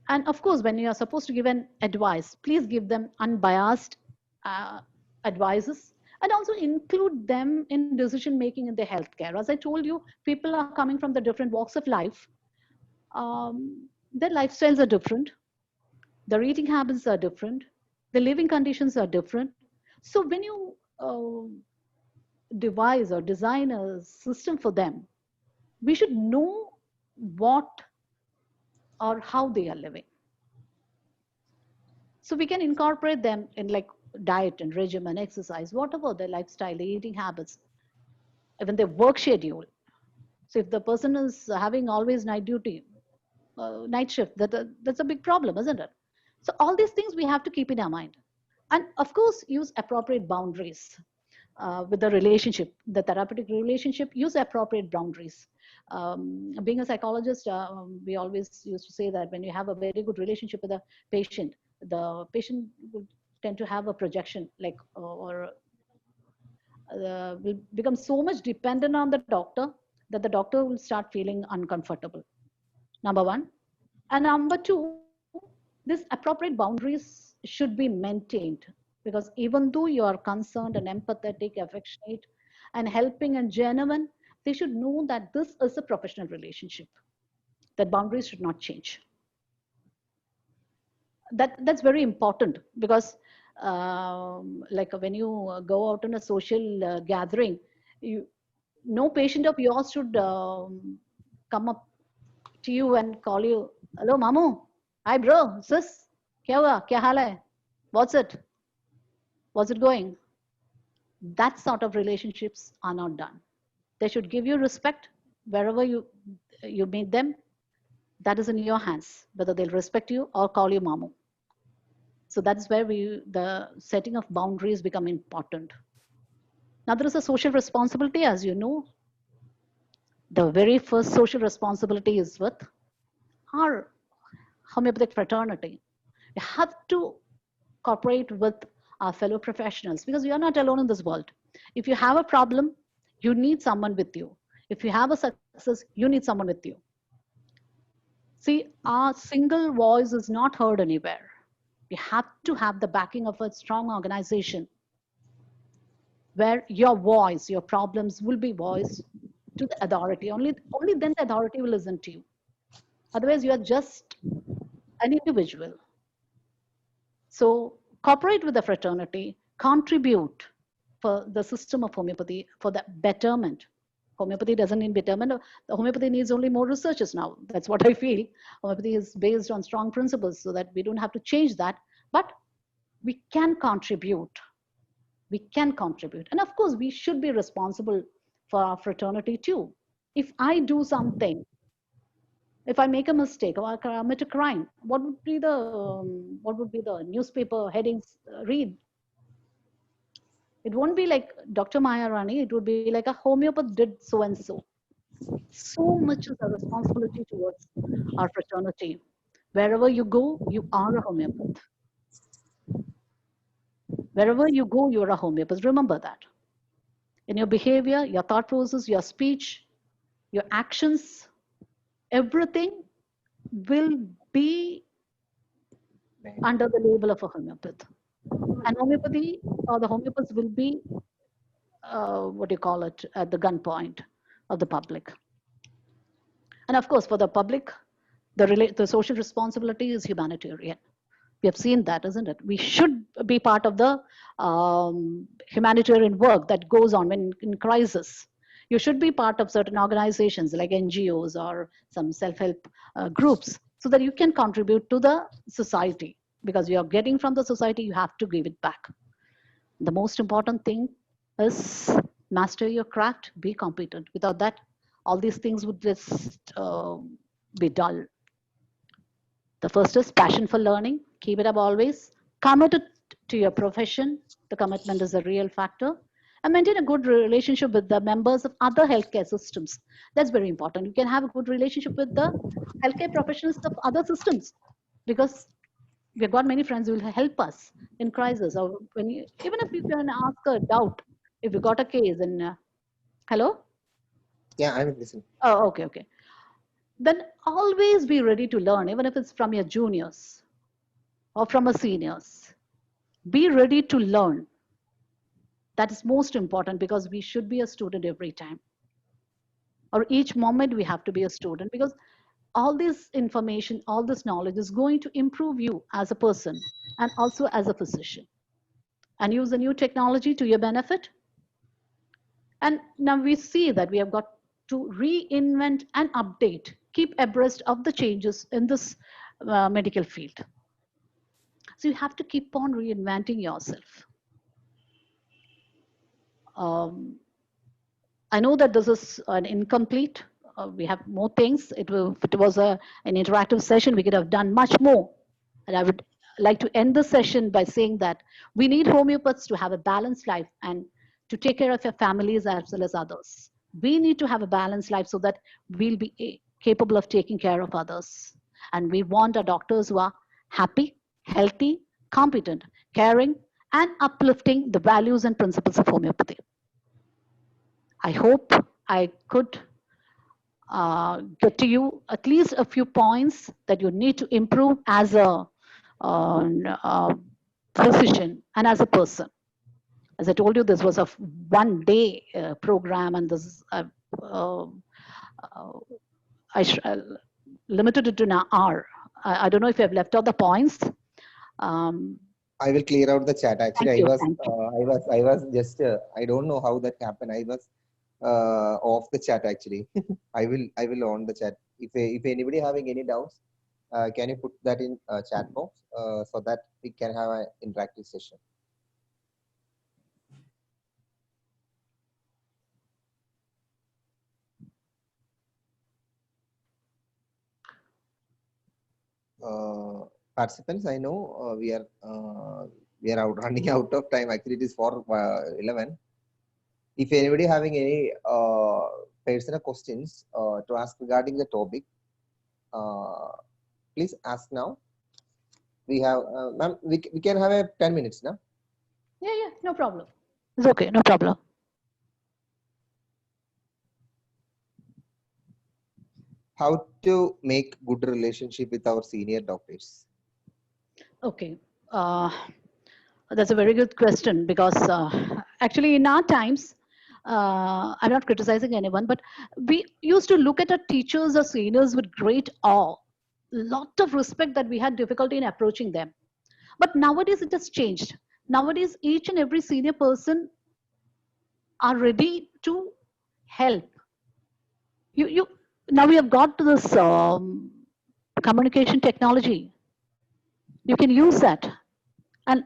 And of course, when you are supposed to give an advice, please give them unbiased uh, advices and also include them in decision making in their healthcare. As I told you, people are coming from the different walks of life. Their lifestyles are different, their eating habits are different, the living conditions are different. So when you devise or design a system for them, we should know what or how they are living. So we can incorporate them in like diet and regimen, exercise, whatever their lifestyle, their eating habits, even their work schedule. So if the person is having always night duty, night shift, that's a big problem, isn't it? So all these things we have to keep in our mind. And of course, use appropriate boundaries with the relationship, the therapeutic relationship, use appropriate boundaries. Being a psychologist, we always used to say that when you have a very good relationship with the patient will tend to have a projection, like, or will become so much dependent on the doctor that the doctor will start feeling uncomfortable. Number one. And number two, these appropriate boundaries should be maintained because even though you are concerned and empathetic, affectionate, and helping and genuine, they should know that this is a professional relationship, that boundaries should not change. That's very important because like when you go out in a social gathering, you, no patient of yours should come up to you and call you, hello mamu, hi bro, sis, kya hua, kya haal hai, what's it going. That sort of relationships are not done. They should give you respect wherever you meet them. That is in your hands, whether they'll respect you or call you mamu. So that's where the setting of boundaries become important. Now there is a social responsibility, as you know. The very first social responsibility is with our homeopathic fraternity. We have to cooperate with our fellow professionals because we are not alone in this world. If you have a problem, you need someone with you. If you have a success, you need someone with you. See, our single voice is not heard anywhere. We have to have the backing of a strong organization where your voice, your problems will be voiced to the authority. Only then the authority will listen to you. Otherwise, you are just an individual. So cooperate with the fraternity, contribute for the system of homeopathy, for the betterment. Homeopathy doesn't need betterment. The homeopathy needs only more researchers now. That's what I feel. Homeopathy is based on strong principles so that we don't have to change that. But we can contribute. We can contribute. And of course, we should be responsible for our fraternity too. If I do something, if I make a mistake or I commit a crime, what would be the newspaper headings read? It won't be like Dr. Maya Rani. It would be like a homeopath did so and so. So much is a responsibility towards our fraternity. Wherever you go, you are a homeopath. Wherever you go, you're a homeopath. Remember that. In your behavior, your thought process, your speech, your actions, everything will be under the label of a homeopath. And homeopathy or the homeopaths will be, what do you call it, at the gunpoint of the public. And of course, for the public, the social responsibility is humanitarian. We have seen that, isn't it? We should be part of the humanitarian work that goes on when in crisis. You should be part of certain organizations like NGOs or some self-help groups so that you can contribute to the society, because you are getting from the society, you have to give it back. The most important thing is master your craft, be competent. Without that, all these things would just be dull. The first is passion for learning. Keep it up always. Committed to your profession. The commitment is a real factor. And maintain a good relationship with the members of other healthcare systems. That's very important. You can have a good relationship with the healthcare professionals of other systems, because we've got many friends who will help us in crisis, or when you, even if you can ask a doubt, if you got a case and hello. Yeah, I'm listening. Oh, okay. Then always be ready to learn, even if it's from your juniors or from your seniors. Be ready to learn. That is most important, because we should be a student every time. Or each moment we have to be a student, because all this information, all this knowledge is going to improve you as a person and also as a physician. And use the new technology to your benefit. And now we see that we have got to reinvent and update, keep abreast of the changes in this medical field. So you have to keep on reinventing yourself. I know that this is an incomplete. We have more things. If it was an interactive session, we could have done much more. And I would like to end the session by saying that we need homeopaths to have a balanced life and to take care of your families as well as others. We need to have a balanced life so that we'll be capable of taking care of others. And we want our doctors who are happy, healthy, competent, caring, and uplifting the values and principles of homeopathy. I hope I could get to you at least a few points that you need to improve as a physician and as a person. As I told you, this was a one-day program, and this I limited it to an hour. I don't know if you have left out the points. I will clear out the chat. Actually, I was just I don't know how that happened. I was off the chat actually. I will on the chat. If anybody having any doubts, can you put that in chat box so that we can have an interactive session. Participants, I know we are running out of time. Actually, it is 4:11. If anybody having any personal questions to ask regarding the topic, please ask now. We have, ma'am, we can have a 10 minutes now. Yeah, no problem. It's okay, no problem. How to make good relationship with our senior doctors? Okay, that's a very good question, because actually in our times, I'm not criticizing anyone, but we used to look at our teachers or seniors with great awe, lot of respect, that we had difficulty in approaching them. But nowadays it has changed. Nowadays, each and every senior person are ready to help, Now we have got to this communication technology. You can use that and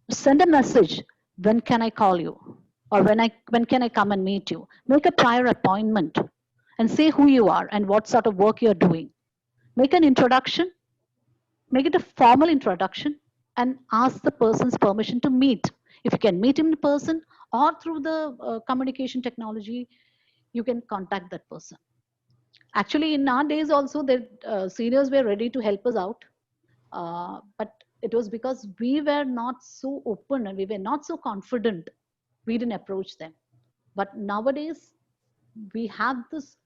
send a message. When can I call you? Or when can I come and meet you? Make a prior appointment and say who you are and what sort of work you're doing. Make an introduction, make it a formal introduction, and ask the person's permission to meet. If you can meet him in person or through the communication technology, you can contact that person. Actually, in our days also, the seniors were ready to help us out, but it was because we were not so open and we were not so confident. We didn't approach them. But nowadays, we have this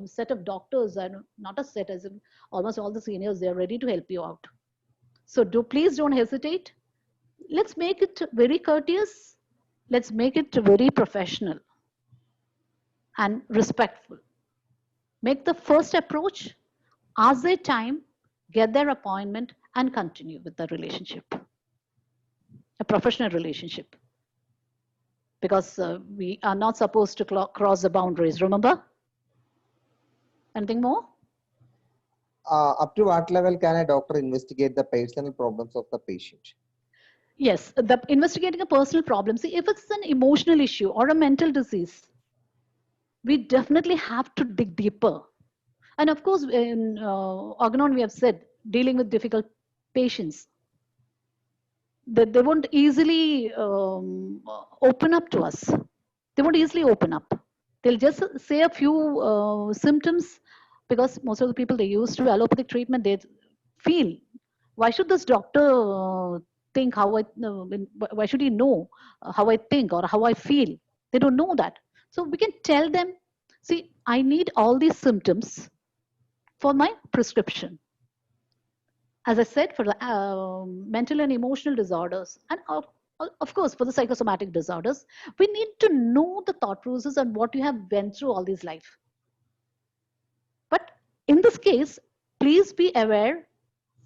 set of doctors, and not a set, as in almost all the seniors, they're ready to help you out. So please don't hesitate. Let's make it very courteous. Let's make it very professional and respectful. Make the first approach, ask their time, get their appointment, and continue with the relationship, a professional relationship. Because we are not supposed to cross the boundaries, remember? Anything more? Up to what level can a doctor investigate the personal problems of the patient? Yes, the investigating a personal problem. See, if it's an emotional issue or a mental disease, we definitely have to dig deeper. And of course, in Organon, we have said, dealing with difficult patients, that they won't easily open up to us. They won't easily open up. They'll just say a few symptoms, because most of the people they used to allopathic treatment, they feel, why should this doctor think how why should he know how I think or how I feel? They don't know that. So we can tell them, see, I need all these symptoms for my prescription. As I said, for the mental and emotional disorders, and of course, for the psychosomatic disorders, we need to know the thought process and what you have went through all this life. But in this case, please be aware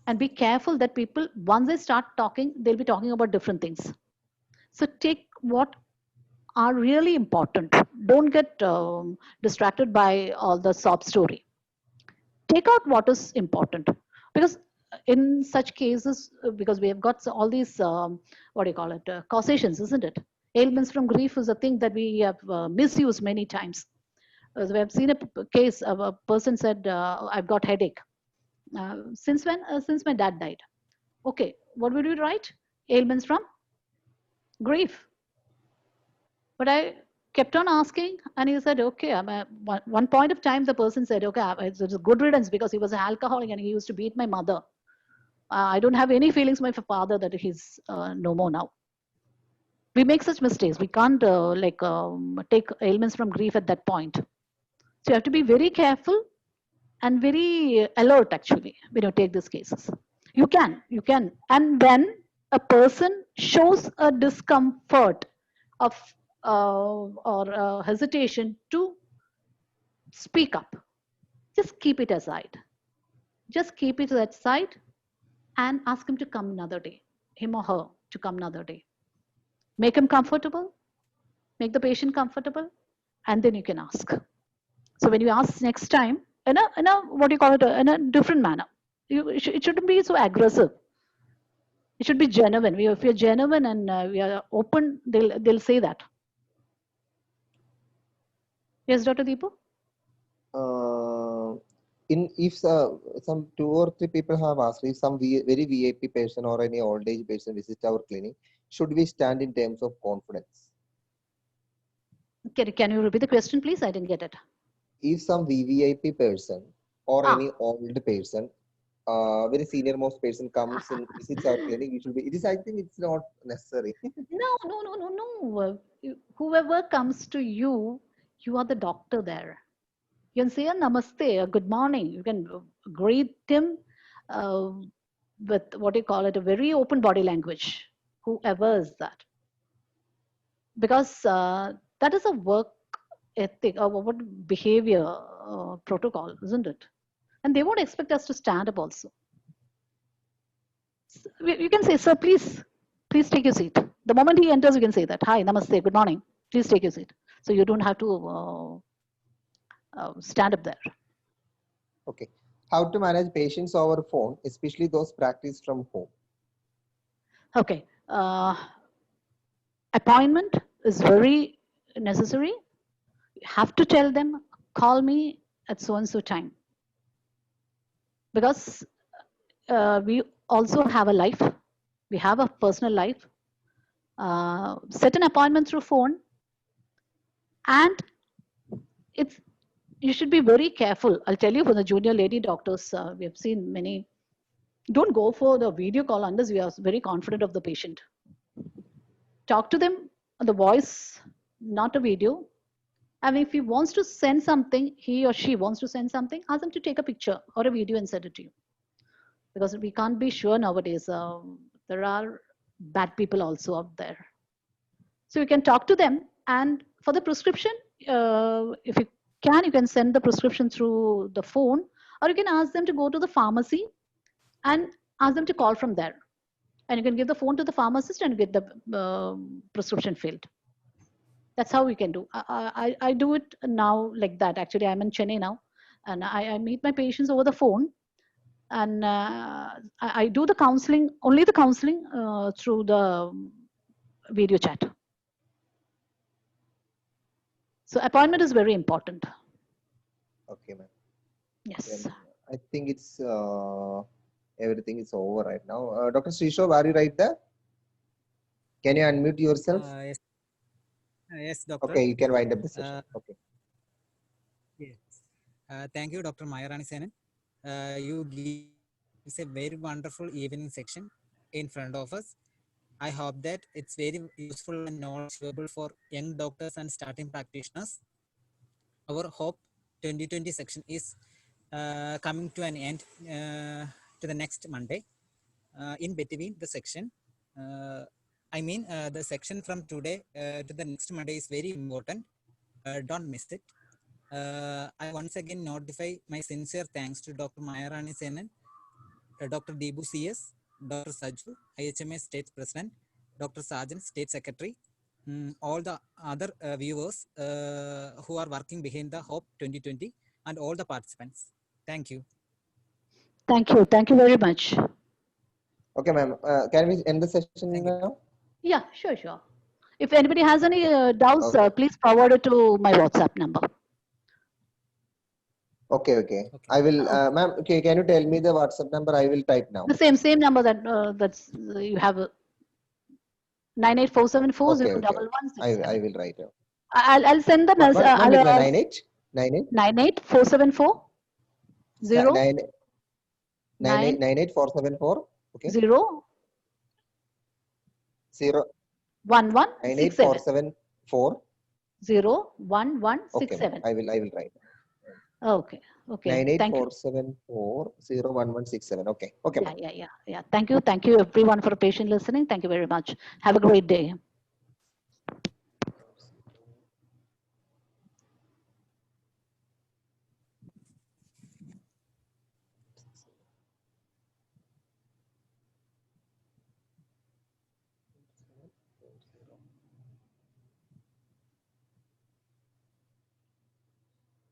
and be careful that people, once they start talking, they'll be talking about different things. So take what are really important. Don't get distracted by all the sob story. Take out what is important, because in such cases, because we have got all these what do you call it, causations, isn't it? Ailments from grief is a thing that we have misused many times. We have seen a case of a person said, I've got headache since when? Since my dad died. Okay, what would you write? Ailments from grief. But I kept on asking, and he said, okay. One point of time, the person said, okay, it's a good riddance, because he was an alcoholic and he used to beat my mother. I don't have any feelings for my father that he's no more now. We make such mistakes. We can't take ailments from grief at that point. So you have to be very careful and very alert, actually, when you take these cases. You can. And when a person shows a discomfort of or hesitation to speak up, just keep it aside. Just keep it aside and ask him to come another day, him or her to come another day. Make him comfortable, make the patient comfortable, and then you can ask. So when you ask next time, in a what do you call it, in a different manner, it shouldn't be so aggressive. It should be genuine. If you're genuine and we are open, they'll say that. Yes, Dr. Deepu? If some 2 or 3 people have asked, if some very VIP person or any old age person visit our clinic, should we stand in terms of confidence? Can you repeat the question, please? I didn't get it. If some VVIP person or any old person, very senior most person comes and visits our clinic, it should be. It is. I think it's not necessary. No. Whoever comes to you, you are the doctor there. You can say a namaste, a good morning. You can greet him with what you call it, a very open body language, whoever is that. Because that is a work ethic or what behavior protocol, isn't it? And they won't expect us to stand up also. You can say, sir, please take your seat. The moment he enters, you can say that. Hi, namaste, good morning. Please take your seat. So you don't have to stand up there. Okay. How to manage patients over phone, especially those practiced from home? Okay. Appointment is very necessary. You have to tell them, call me at so and so time, because we also have a life. We have a personal life. Set an appointment through phone, and it's you should be very careful. I'll tell you, for the junior lady doctors, we have seen many. Don't go for the video call unless we are very confident of the patient. Talk to them on the voice, not a video. And if he wants to send something, he or she wants to send something, ask them to take a picture or a video and send it to you. Because we can't be sure nowadays. There are bad people also out there. So you can talk to them. And for the prescription, if you can send the prescription through the phone, or you can ask them to go to the pharmacy and ask them to call from there. And you can give the phone to the pharmacist and get the prescription filled. That's how we can do. I do it now like that. Actually, I'm in Chennai now, and I meet my patients over the phone, and I do the counseling, only the counseling through the video chat. So appointment is very important. Okay, ma'am. Yes. Then I think it's everything is over right now. Dr. Srishov, are you right there? Can you unmute yourself? Yes. Yes, doctor. Okay, you can wind up the session. Okay. Yes. Thank you, Dr. Mayarani Senan. You give a very wonderful evening section in front of us. I hope that it's very useful and knowledgeable for young doctors and starting practitioners. Our Hope 2020 section is coming to an end to the next Monday. In between the section, the section from today to the next Monday is very important. Don't miss it. I once again notify my sincere thanks to Dr. Mayarani Senan, Dr. Deebu CS, Dr. Saju, IHMA State President, Dr. Sarjan, State Secretary, all the other viewers who are working behind the Hope 2020, and all the participants. Thank you. Thank you. Thank you very much. Okay, ma'am. Can we end the session now? Yeah, sure, sure. If anybody has any doubts, Okay. please forward it to my WhatsApp number. Okay. I will, ma'am. Okay, can you tell me the WhatsApp number? I will type now. The same number that that's you have. 9847401167. I will write it. I'll send the What 98? 98474 98474. Okay. 0 11 98474 01167. Okay, I will write. Okay. 98474 01167. Okay. Yeah. Thank you everyone for patient listening. Thank you very much. Have a great day.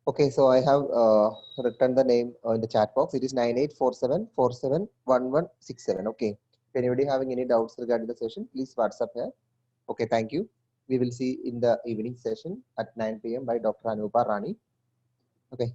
Okay, so I have written the name in the chat box. It is 9847471167. Okay. If anybody having any doubts regarding the session, please WhatsApp here. Okay, thank you. We will see in the evening session at 9 p.m. by Dr. Anupa Rani. Okay.